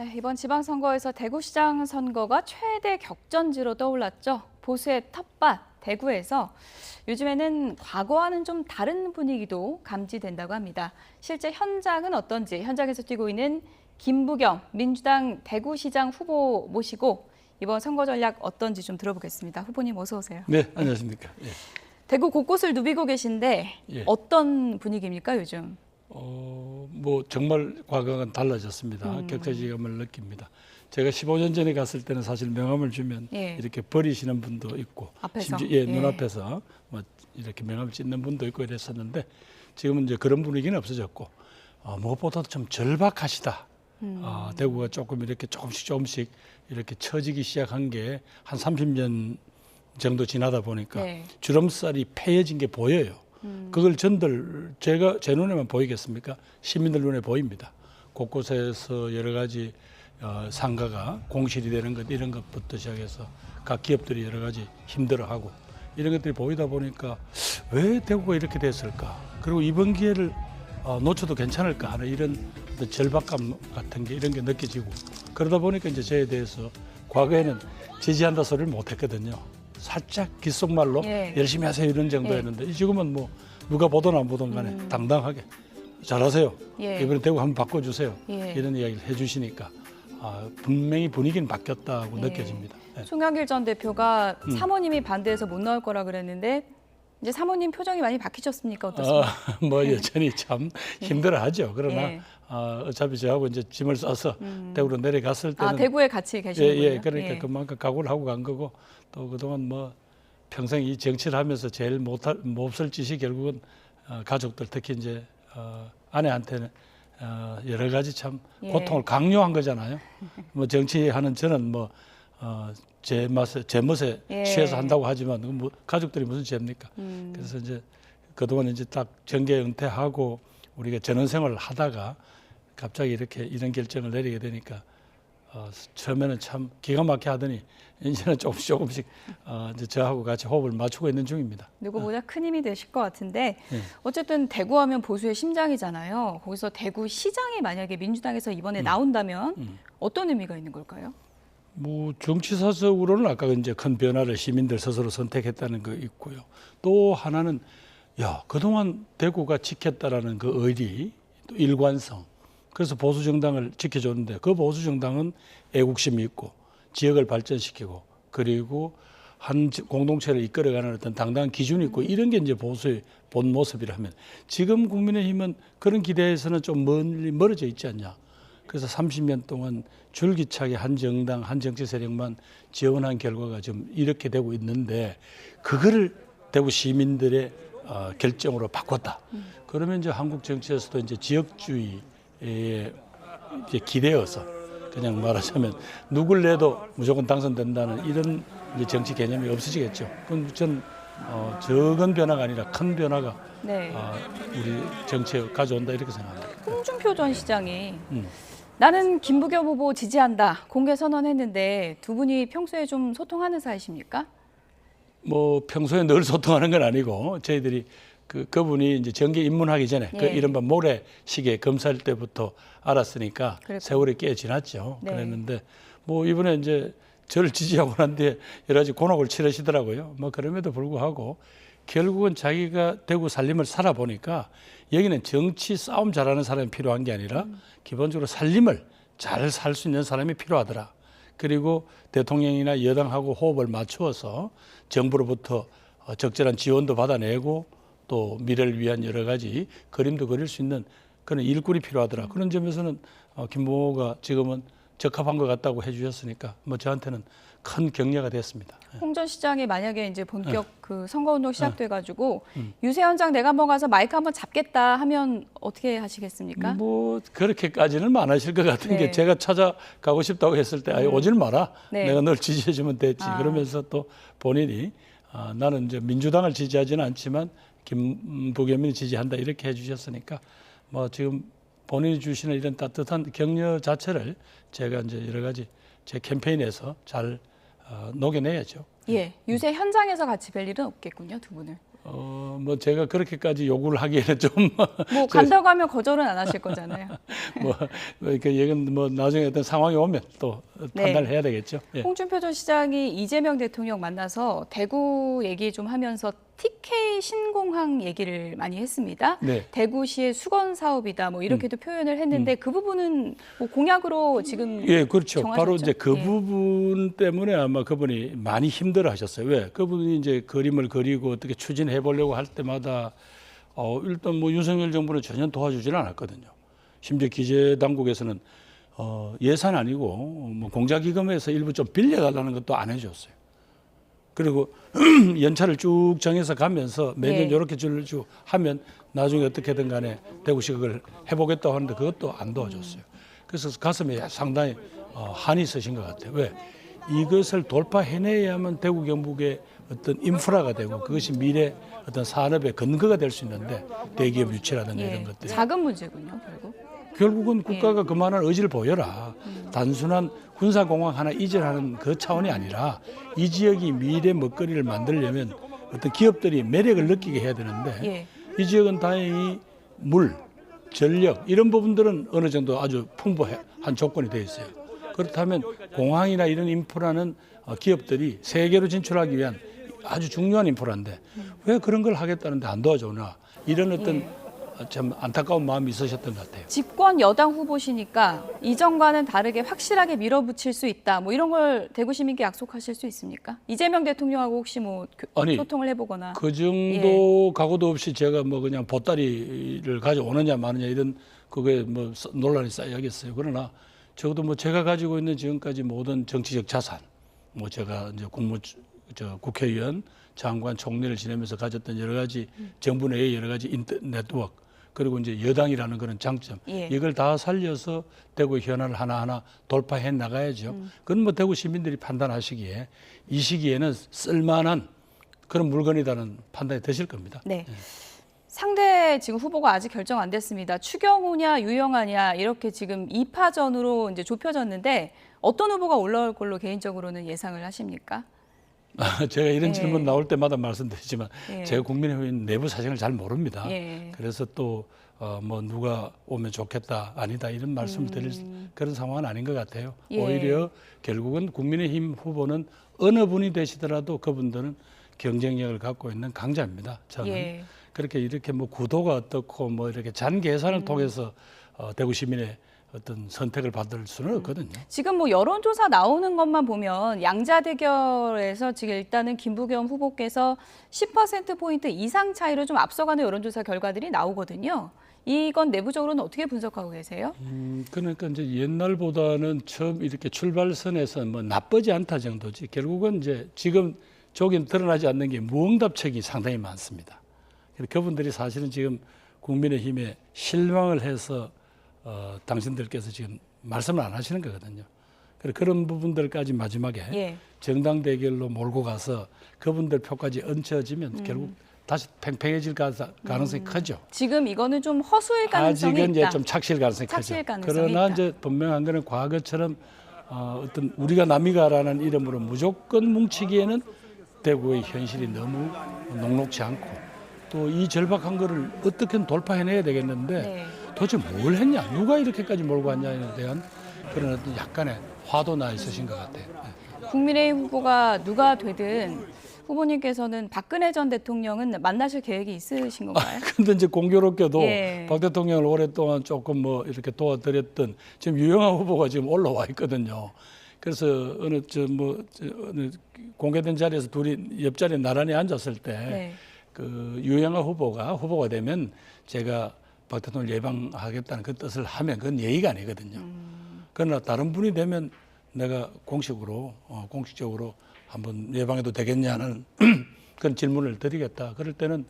네, 이번 지방선거에서 대구시장 선거가 최대 격전지로 떠올랐죠. 보수의 텃밭, 대구에서 요즘에는 과거와는 좀 다른 분위기도 감지된다고 합니다. 실제 현장은 어떤지 현장에서 뛰고 있는 김부겸 민주당 대구시장 후보 모시고 이번 선거 전략 어떤지 좀 들어보겠습니다. 후보님 어서 오세요. 네, 안녕하십니까. 예. 대구 곳곳을 누비고 계신데 예. 어떤 분위기입니까, 요즘? 뭐 정말 과거와는 달라졌습니다. 격차지감을 느낍니다. 제가 15년 전에 갔을 때는 사실 명함을 주면 예. 이렇게 버리시는 분도 있고, 앞에서? 심지어 예. 눈앞에서 뭐 이렇게 명함을 찢는 분도 있고 이랬었는데 지금은 이제 그런 분위기는 없어졌고 무엇보다도 좀 절박하시다. 대구가 조금 이렇게 조금씩 이렇게 처지기 시작한 게 한 30년 정도 지나다 보니까 네. 주름살이 패여진 게 보여요. 그걸 전들 제가 제 눈에만 보이겠습니까? 시민들 눈에 보입니다. 곳곳에서 여러 가지 상가가 공실이 되는 것 이런 것부터 시작해서 각 기업들이 여러 가지 힘들어하고 이런 것들이 보이다 보니까 왜 대구가 이렇게 됐을까? 그리고 이번 기회를 놓쳐도 괜찮을까 하는 이런 절박감 같은 게 이런 게 느껴지고 그러다 보니까 이제 저에 대해서 과거에는 지지한다 소리를 못했거든요. 살짝 귓속말로 예. 열심히 하세요 이런 정도였는데 지금은 뭐 누가 보든 안 보든 간에 당당하게 잘하세요. 예. 이번에 대구 한번 바꿔주세요. 예. 이런 이야기를 해주시니까 분명히 분위기는 바뀌었다고 예. 느껴집니다. 네. 송영길 전 대표가 사모님이 반대해서 못 나올 거라 그랬는데 이제 사모님 표정이 많이 바뀌셨습니까? 어떻습니까? 뭐 여전히 참 힘들어하죠. 그러나 예. 어차피 저하고 이제 짐을 싸서 대구로 내려갔을 때는 대구에 같이 계시는군요. 예, 그러니까 그만큼 각오를 하고 간 거고 또 그동안 뭐 평생 이 정치를 하면서 제일 몹쓸 짓이 결국은 가족들 특히 이제 아내한테는 여러 가지 참 예. 고통을 강요한 거잖아요. 뭐 정치하는 저는 뭐 제 멋에 예. 취해서 한다고 하지만 뭐 가족들이 무슨 죄입니까? 그래서 이제 그동안 이제 딱 정계 은퇴하고 우리가 전원생활을 하다가 갑자기 이렇게 이런 결정을 내리게 되니까 처음에는 참 기가 막히게 하더니 이제는 조금씩 이제 저하고 같이 호흡을 맞추고 있는 중입니다. 누구보다 큰 힘이 되실 것 같은데 예. 어쨌든 대구하면 보수의 심장이잖아요. 거기서 대구시장이 만약에 민주당에서 이번에 나온다면 어떤 의미가 있는 걸까요? 뭐 정치사적으로는 아까 이제 큰 변화를 시민들 스스로 선택했다는 거 있고요. 또 하나는 그동안 대구가 지켰다라는 그 의리, 또 일관성. 그래서 보수 정당을 지켜줬는데 그 보수 정당은 애국심이 있고 지역을 발전시키고 그리고 한 공동체를 이끌어가는 어떤 당당한 기준이 있고 이런 게 이제 보수의 본 모습이라면 지금 국민의힘은 그런 기대에서는 좀 멀어져 있지 않냐. 그래서 30년 동안 줄기차게 한 정당, 한 정치 세력만 지원한 결과가 지금 이렇게 되고 있는데 그거를 대구 시민들의 결정으로 바꿨다. 그러면 이제 한국 정치에서도 이제 지역주의에 이제 기대어서 그냥 말하자면 누굴 내도 무조건 당선된다는 이런 이제 정치 개념이 없어지겠죠. 그건 저는 적은 변화가 아니라 큰 변화가 네. 우리 정치에 가져온다 이렇게 생각합니다. 홍준표 전 시장이 나는 김부겸 후보 지지한다 공개 선언했는데 두 분이 평소에 좀 소통하는 사이십니까? 뭐 평소에 늘 소통하는 건 아니고 저희들이 그분이 이제 정계 입문하기 전에 그 예. 이른바 모래시계 검사할 때부터 알았으니까 그랬군요. 세월이 꽤 지났죠. 네. 그랬는데 뭐 이번에 이제 저를 지지하고 난 뒤에 여러 가지 곤혹을 치르시더라고요. 뭐 그럼에도 불구하고 결국은 자기가 대구 살림을 살아보니까 여기는 정치 싸움 잘하는 사람이 필요한 게 아니라 기본적으로 살림을 잘 살 수 있는 사람이 필요하더라. 그리고 대통령이나 여당하고 호흡을 맞추어서 정부로부터 적절한 지원도 받아내고 또 미래를 위한 여러 가지 그림도 그릴 수 있는 그런 일꾼이 필요하더라. 그런 점에서는 김부모가 지금은 적합한 것 같다고 해주셨으니까 뭐 저한테는 큰 격려가 됐습니다. 홍 전 시장이 만약에 이제 본격 그 선거운동 시작돼가지고 유세 현장 내가 한번 가서 마이크 한번 잡겠다 하면 어떻게 하시겠습니까? 뭐 그렇게까지는 안 하실 것 같은 네. 게 제가 찾아가고 싶다고 했을 때 오질 마라. 네. 내가 널 지지해주면 됐지. 그러면서 또 본인이 나는 이제 민주당을 지지하지는 않지만 김부겸이 지지한다 이렇게 해주셨으니까 뭐 지금 본인이 주시는 이런 따뜻한 격려 자체를 제가 이제 여러 가지 제 캠페인에서 잘 녹여내야죠. 예, 유세 현장에서 같이 뵐 일은 없겠군요, 두 분을. 뭐 제가 그렇게까지 요구를 하기에는 좀 뭐 간다고 하면 거절은 안 하실 거잖아요. 뭐 이렇게 이건 뭐 나중에 어떤 상황이 오면 또 네. 판단을 해야 되겠죠. 예. 홍준표 전 시장이 이재명 대통령 만나서 대구 얘기 좀 하면서 TK 신공항 얘기를 많이 했습니다. 네. 대구시의 수건 사업이다 뭐 이렇게도 표현을 했는데 그 부분은 뭐 공약으로 지금 예, 그렇죠. 정하셨죠? 바로 이제 그 예. 부분 때문에 아마 그분이 많이 힘들어 하셨어요. 왜? 그분이 이제 그림을 그리고 어떻게 추진해 보려고 할 때마다 일단 뭐 윤석열 정부는 전혀 도와주지는 않았거든요. 심지어 기재 당국에서는 예산 아니고 뭐 공자기금에서 일부 좀 빌려달라는 것도 안 해줬어요. 그리고 연차를 쭉 정해서 가면서 매년 예. 이렇게 줄주 하면 나중에 어떻게든 간에 대구시 그걸 해보겠다고 하는데 그것도 안 도와줬어요. 그래서 가슴에 상당히 한이 있으신 것 같아요. 왜? 이것을 돌파해내야만 대구 경북의 어떤 인프라가 되고 그것이 미래 어떤 산업의 근거가 될 수 있는데 대기업 유치라든가 예. 이런 것들. 작은 문제군요, 결국. 결국은 국가가 그만한 의지를 보여라. 단순한 군사공항 하나 이전하는 그 차원이 아니라 이 지역이 미래 먹거리를 만들려면 어떤 기업들이 매력을 느끼게 해야 되는데 예. 이 지역은 다행히 물, 전력 이런 부분들은 어느 정도 아주 풍부한 조건이 되어 있어요. 그렇다면 공항이나 이런 인프라는 기업들이 세계로 진출하기 위한 아주 중요한 인프라인데 왜 그런 걸 하겠다는데 안 도와주나 이런 어떤 참 안타까운 마음이 있으셨던 것 같아요. 집권 여당 후보시니까 이전과는 다르게 확실하게 밀어붙일 수 있다. 뭐 이런 걸 대구 시민께 약속하실 수 있습니까? 이재명 대통령하고 혹시 뭐 아니, 소통을 해보거나. 그 정도 각오도 없이 제가 뭐 그냥 보따리를 가져오느냐 마느냐 이런 그게 뭐 논란이 쌓여야겠어요. 그러나 적어도 뭐 제가 가지고 있는 지금까지 모든 정치적 자산, 뭐 제가 이제 국회의원, 장관, 총리를 지내면서 가졌던 여러 가지 정부 내의 여러 가지 네트워크 그리고 이제 여당이라는 그런 장점 예. 이걸 다 살려서 대구의 현안을 하나하나 돌파해 나가야죠. 그건 뭐 대구 시민들이 판단하시기에 이 시기에는 쓸만한 그런 물건이라는 판단이 드실 겁니다. 네. 상대 지금 후보가 아직 결정 안 됐습니다. 추경호냐 유영아냐 이렇게 지금 2파전으로 이제 좁혀졌는데 어떤 후보가 올라올 걸로 개인적으로는 예상을 하십니까? 제가 이런 예. 질문 나올 때마다 말씀드리지만 예. 제가 국민의힘 내부 사정을 잘 모릅니다. 예. 그래서 또 뭐 누가 오면 좋겠다 아니다 이런 말씀을 드릴 그런 상황은 아닌 것 같아요. 예. 오히려 결국은 국민의힘 후보는 어느 분이 되시더라도 그분들은 경쟁력을 갖고 있는 강자입니다. 저는 예. 그렇게 이렇게 뭐 구도가 어떻고 뭐 이렇게 잔 계산을 통해서 대구 시민의 어떤 선택을 받을 수는 없거든요. 지금 뭐 여론조사 나오는 것만 보면 양자 대결에서 지금 일단은 김부겸 후보께서 10%포인트 이상 차이로 좀 앞서가는 여론조사 결과들이 나오거든요. 이건 내부적으로는 어떻게 분석하고 계세요? 그러니까 이제 옛날보다는 처음 이렇게 출발선에서 뭐 나쁘지 않다 정도지 결국은 이제 지금 저긴 드러나지 않는 게 무응답책이 상당히 많습니다. 그래서 그분들이 사실은 지금 국민의힘에 실망을 해서 당신들께서 지금 말씀을 안 하시는 거거든요. 그런 부분들까지 마지막에 예. 정당 대결로 몰고 가서 그분들 표까지 얹혀지면 결국 다시 팽팽해질 가능성이 크죠. 지금 이거는 좀 허수일 가능성이 아직은 있다. 이제 좀 착실 가능성이 착실 크죠. 가능성이 그러나 있다. 이제 분명한 거는 과거처럼 어떤 우리가 남이가라는 이름으로 무조건 뭉치기에는 대구의 현실이 너무 녹록지 않고 또 이 절박한 거를 어떻게든 돌파해내야 되겠는데 네. 도대체 뭘 했냐, 누가 이렇게까지 몰고 왔냐에 대한 그런 어떤 약간의 화도 나 있으신 것 같아요. 네. 국민의힘 후보가 누가 되든 후보님께서는 박근혜 전 대통령은 만나실 계획이 있으신 건가요? 근데 이제 공교롭게도 예. 박 대통령을 오랫동안 조금 뭐 이렇게 도와드렸던 지금 유영아 후보가 지금 올라와 있거든요. 그래서 어느 어느 공개된 자리에서 둘이 옆자리에 나란히 앉았을 때 네. 그 유영아 후보가 되면 제가 박 대통령을 예방하겠다는 그 뜻을 하면 그건 예의가 아니거든요. 그러나 다른 분이 되면 내가 공식적으로 한번 예방해도 되겠냐는 그런 질문을 드리겠다. 그럴 때는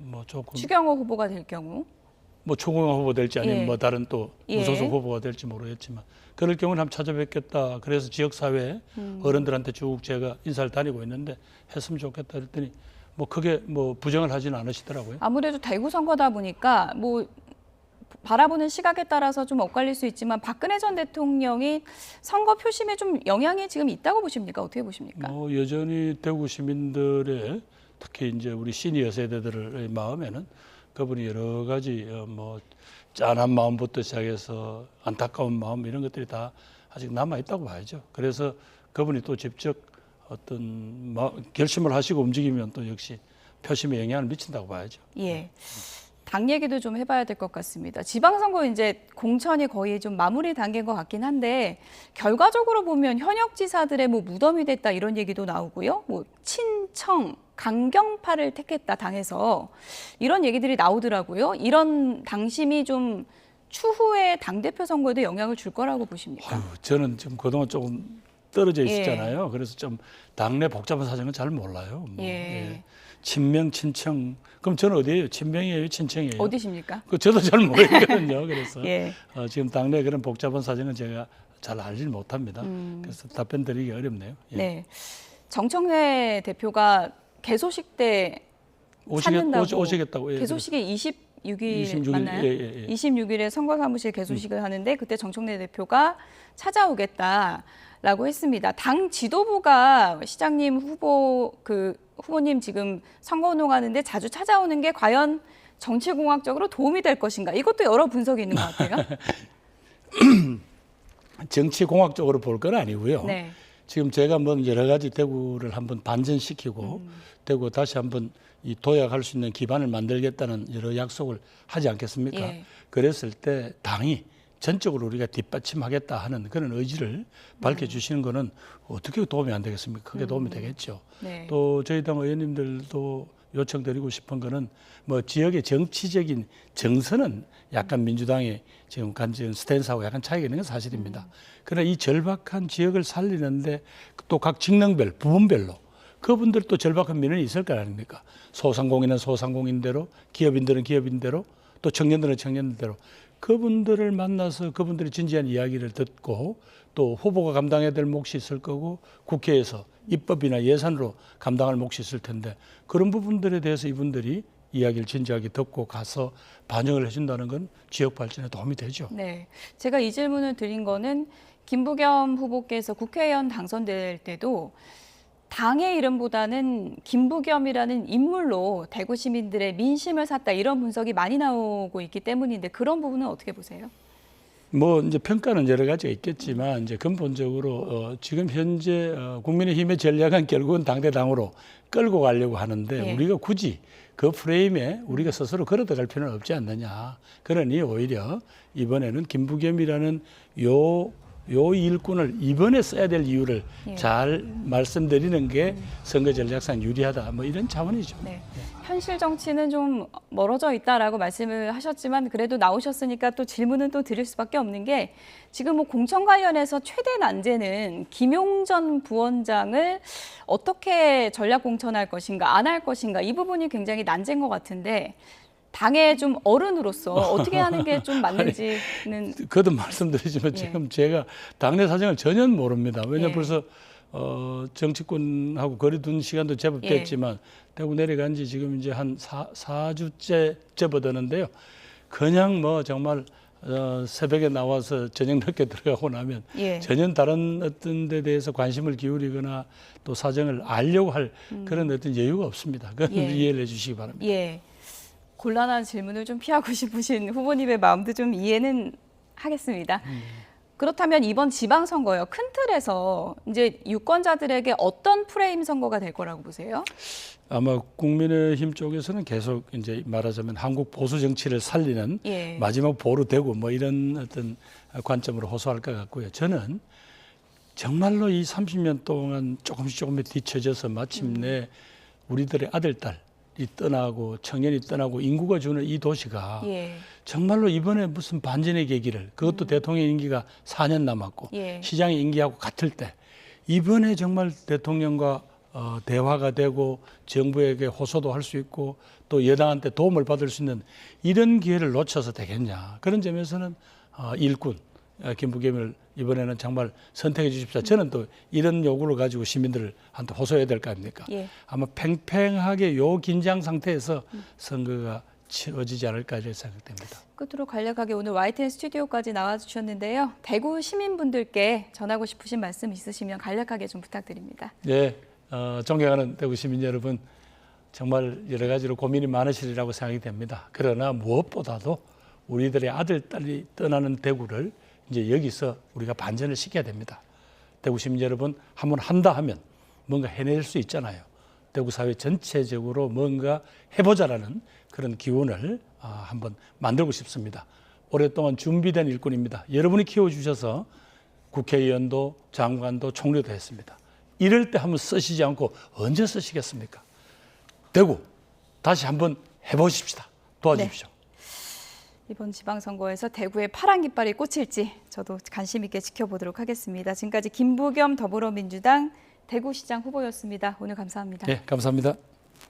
뭐 조금 추경호 후보가 될 경우. 뭐 초공화 후보 될지 아니면 예. 뭐 다른 또 예. 무소속 후보가 될지 모르겠지만 그럴 경우는 한번 찾아뵙겠다. 그래서 지역사회 어른들한테 쭉 제가 인사를 다니고 있는데 했으면 좋겠다 했더니 뭐 크게 뭐 부정을 하지는 않으시더라고요. 아무래도 대구 선거다 보니까 뭐 바라보는 시각에 따라서 좀 엇갈릴 수 있지만 박근혜 전 대통령이 선거 표심에 좀 영향이 지금 있다고 보십니까? 어떻게 보십니까? 여전히 대구 시민들의 특히 이제 우리 시니어 세대들의 마음에는 그분이 여러 가지 뭐 짠한 마음부터 시작해서 안타까운 마음 이런 것들이 다 아직 남아 있다고 봐야죠. 그래서 그분이 또 직접 어떤 결심을 하시고 움직이면 또 역시 표심에 영향을 미친다고 봐야죠. 예. 당 얘기도 좀 해봐야 될 것 같습니다. 지방선거 이제 공천이 거의 좀 마무리 단계인 것 같긴 한데 결과적으로 보면 현역 지사들의 뭐 무덤이 됐다 이런 얘기도 나오고요. 뭐 친청, 강경파를 택했다 당에서 이런 얘기들이 나오더라고요. 이런 당심이 좀 추후에 당대표 선거에도 영향을 줄 거라고 보십니까? 아유, 저는 지금 그동안 조금 떨어져 있었잖아요. 그래서 좀 당내 복잡한 사정은 잘 몰라요. 뭐, 예. 친명, 친청. 그럼 저는 어디예요? 친명이에요? 친청이에요? 어디십니까? 저도 잘 모르겠거든요. 그래서 예. 지금 당내 그런 복잡한 사정은 제가 잘 알지 못합니다. 그래서 답변 드리기 어렵네요. 예. 네. 정청래 대표가 개소식 때 오시겠다고. 예, 개소식이 26일 26일, 맞나요? 예. 26일에 선거사무실 개소식을 하는데 그때 정청래 대표가 찾아오겠다라고 했습니다. 당 지도부가 시장님 후보님 지금 선거운동하는데 자주 찾아오는 게 과연 정치공학적으로 도움이 될 것인가? 이것도 여러 분석이 있는 것 같아요. 정치공학적으로 볼 건 아니고요. 네. 지금 제가 뭐 여러 가지 대구를 한번 반전시키고 대구 다시 한번 이 도약할 수 있는 기반을 만들겠다는 여러 약속을 하지 않겠습니까? 예. 그랬을 때 당이 전적으로 우리가 뒷받침하겠다 하는 그런 의지를 밝혀주시는 거는 어떻게 도움이 안 되겠습니까? 크게 도움이 되겠죠. 네. 또 저희 당 의원님들도 요청드리고 싶은 거는 뭐 지역의 정치적인 정서는 약간 민주당의 지금 간지는 스탠스하고 약간 차이가 있는 건 사실입니다. 그러나 이 절박한 지역을 살리는데 또 각 직능별, 부분별로 그분들도 절박한 민원이 있을 거 아닙니까? 소상공인은 소상공인대로, 기업인들은 기업인대로, 또 청년들은 청년들대로 그분들을 만나서 그분들의 진지한 이야기를 듣고 또 후보가 감당해야 될 몫이 있을 거고 국회에서 입법이나 예산으로 감당할 몫이 있을 텐데 그런 부분들에 대해서 이분들이 이야기를 진지하게 듣고 가서 반영을 해준다는 건 지역 발전에 도움이 되죠. 네, 제가 이 질문을 드린 거는 김부겸 후보께서 국회의원 당선될 때도 당의 이름보다는 김부겸이라는 인물로 대구 시민들의 민심을 샀다 이런 분석이 많이 나오고 있기 때문인데 그런 부분은 어떻게 보세요? 뭐 이제 평가는 여러 가지가 있겠지만 이제 근본적으로 지금 현재 국민의힘의 전략은 결국은 당대당으로 끌고 가려고 하는데 예. 우리가 굳이 그 프레임에 우리가 스스로 걸어 들어갈 필요는 없지 않느냐. 그러니 오히려 이번에는 김부겸이라는 요 일꾼을 이번에 써야 될 이유를 예. 잘 말씀드리는 게 선거 전략상 유리하다. 뭐 이런 차원이죠. 네. 현실 정치는 좀 멀어져 있다라고 말씀을 하셨지만 그래도 나오셨으니까 또 질문은 또 드릴 수밖에 없는 게 지금 뭐 공천 관련해서 최대 난제는 김용전 부원장을 어떻게 전략 공천할 것인가 안 할 것인가 이 부분이 굉장히 난제인 것 같은데 당의 좀 어른으로서 어떻게 하는 게 좀 맞는지는 거듭 말씀드리지만 지금 제가 당내 사정을 전혀 모릅니다. 왜냐하면 벌써 정치권하고 거리 둔 시간도 제법 됐지만 대구 내려간 지 지금 이제 한 4주째 접어드는데요. 그냥 뭐 정말 새벽에 나와서 저녁 늦게 들어가고 나면 전혀 다른 어떤 데 대해서 관심을 기울이거나 또 사정을 알려고 할 그런 어떤 여유가 없습니다. 그건 이해를 해 주시기 바랍니다. 예. 곤란한 질문을 좀 피하고 싶으신 후보님의 마음도 좀 이해는 하겠습니다. 그렇다면 이번 지방선거요. 큰 틀에서 이제 유권자들에게 어떤 프레임 선거가 될 거라고 보세요? 아마 국민의힘 쪽에서는 계속 이제 말하자면 한국 보수 정치를 살리는 마지막 보루 되고 뭐 이런 어떤 관점으로 호소할 것 같고요. 저는 정말로 이 30년 동안 조금씩 뒤처져서 마침내 우리들의 아들, 딸이 떠나고 청년이 떠나고 인구가 주는 이 도시가 정말로 이번에 무슨 반전의 계기를 그것도 대통령 임기가 4년 남았고 시장의 임기하고 같을 때 이번에 정말 대통령과 대화가 되고 정부에게 호소도 할 수 있고 또 여당한테 도움을 받을 수 있는 이런 기회를 놓쳐서 되겠냐. 그런 점에서는 일꾼 김부겸을 이번에는 정말 선택해 주십시오. 저는 또 이런 요구를 가지고 시민들한테 호소해야 될 거 아닙니까? 아마 팽팽하게 요 긴장 상태에서 선거가 치러지지 않을까 이렇게 생각됩니다. 끝으로 간략하게 오늘 YTN 스튜디오까지 나와주셨는데요. 대구 시민분들께 전하고 싶으신 말씀 있으시면 간략하게 좀 부탁드립니다. 네, 존경하는 대구 시민 여러분, 정말 여러 가지로 고민이 많으시리라고 생각이 됩니다. 그러나 무엇보다도 우리들의 아들, 딸이 떠나는 대구를 이제 여기서 우리가 반전을 시켜야 됩니다. 대구 시민 여러분, 한번 한다 하면 뭔가 해낼 수 있잖아요. 대구 사회 전체적으로 뭔가 해보자라는 그런 기운을 한번 만들고 싶습니다. 오랫동안 준비된 일꾼입니다. 여러분이 키워주셔서 국회의원도 장관도 총리도 했습니다. 이럴 때 한번 쓰시지 않고 언제 쓰시겠습니까? 대구 다시 한번 해보십시다. 도와주십시오. 네. 이번 지방선거에서 대구의 파란 깃발이 꽂힐지 저도 관심 있게 지켜보도록 하겠습니다. 지금까지 김부겸 더불어민주당 대구시장 후보였습니다. 오늘 감사합니다. 네, 감사합니다.